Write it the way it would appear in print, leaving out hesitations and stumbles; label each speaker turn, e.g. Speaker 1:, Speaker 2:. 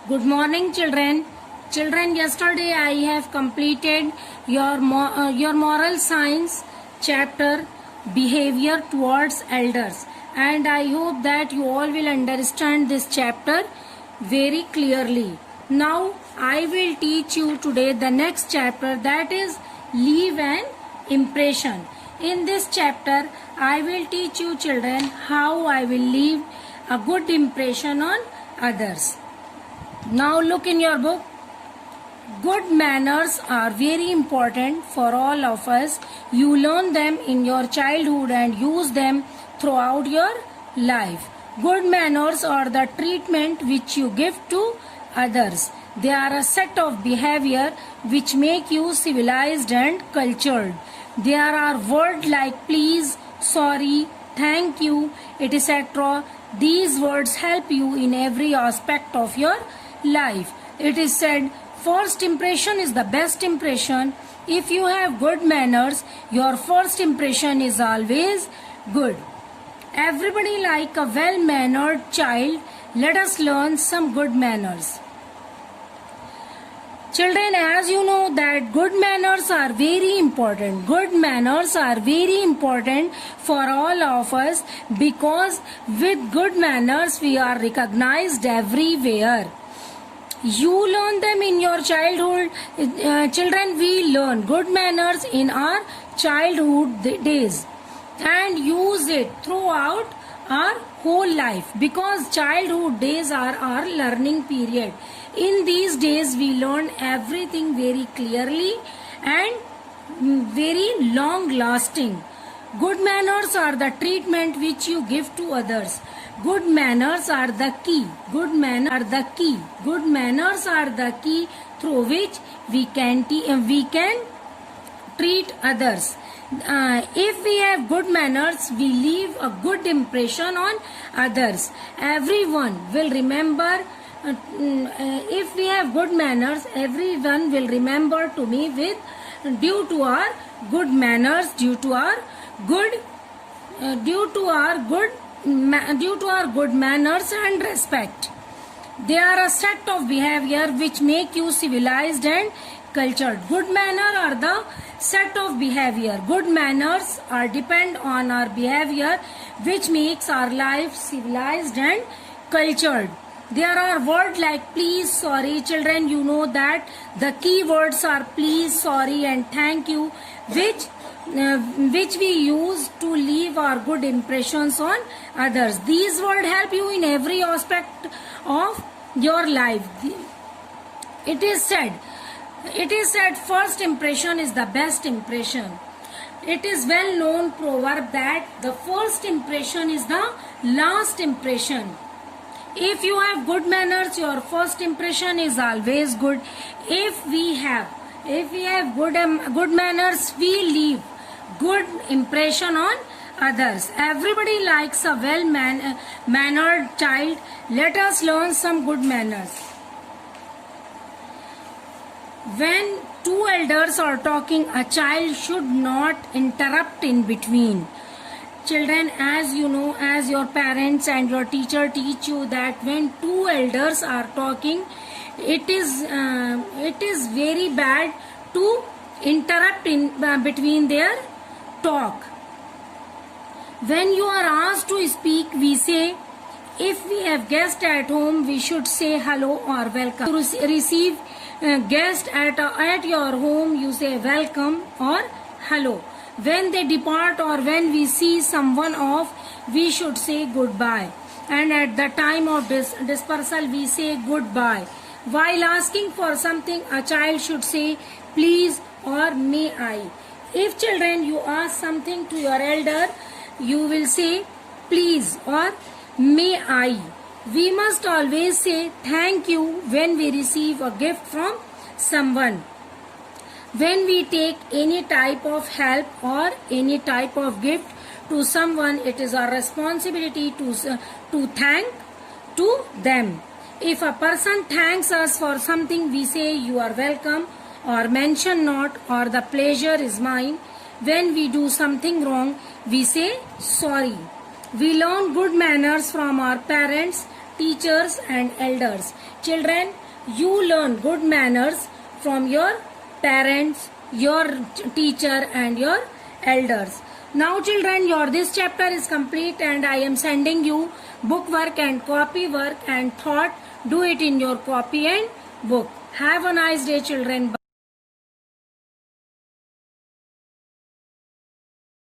Speaker 1: Good morning, children. Children, yesterday I have completed your moral science chapter, behavior towards elders, and I hope that you all will understand this chapter very clearly. Now I will teach you today the next chapter, that is leave an impression. In this chapter I will teach you, children, how I will leave a good impression on others. Now look in your book. Good manners are very important for all of us. You learn them in your childhood and use them throughout your life. Good manners are the treatment which you give to others. They are a set of behavior which make you civilized and cultured. There are words like please, sorry, thank you, etc. These words help you in every aspect of your life. It is said, first impression is the best impression. If you have good manners, your first impression is always good. Everybody like a well-mannered child. Let us learn some good manners. Children, as you know that good manners are very important. Good manners are very important for all of us because with good manners we are recognized everywhere. You learn them in your childhood. Children, we learn good manners in our childhood days and use it throughout our whole life because childhood days are our learning period. In these days we learn everything very clearly and very long lasting. Good manners are the treatment which you give to others. Good manners are the key. Good manners are the key. Good manners are the key through which we can treat others. If we have good manners, we leave a good impression on others. Everyone will remember. If we have good manners, everyone will remember to me with due to our good manners, due to our good manners and respect. They are a set of behavior which make you civilized and cultured. Good manners are the set of behavior. Good manners are depend on our behavior which makes our life civilized and cultured. There are words like please, sorry. Children, you know that the key words are please, sorry and thank you, which we use to leave our good impressions on others. These words help you in every aspect of your life. It is said first impression is the best impression. It is well known proverb that the first impression is the last impression. If you have good manners, your first impression is always good. If we have good manners, we leave good impression on others. Everybody likes a well-mannered child. Let us learn some good manners. When two elders are talking, a child should not interrupt in between. Children, as you know, as your parents and your teacher teach you that when two elders are talking, it is very bad to interrupt in between their talk. When you are asked to speak, we say, if we have guests at home, we should say hello or welcome. To receive guest at your home, you say welcome or hello. When they depart or when we see someone off, we should say goodbye. And at the time of dispersal, we say goodbye. While asking for something, a child should say please or may I. If children, you ask something to your elder, you will say please or may I. We must always say thank you when we receive a gift from someone. When we take any type of help or any type of gift to someone, it is our responsibility to thank to them. If a person thanks us for something, we say you are welcome or mention not or the pleasure is mine. When we do something wrong, we say sorry. We learn good manners from our parents teachers and elders. Children, you learn good manners from your parents, your teacher and your elders. Now children, this chapter is complete and I am sending you book work and copy work and thought. Do it in your copy and book. Have a nice day children.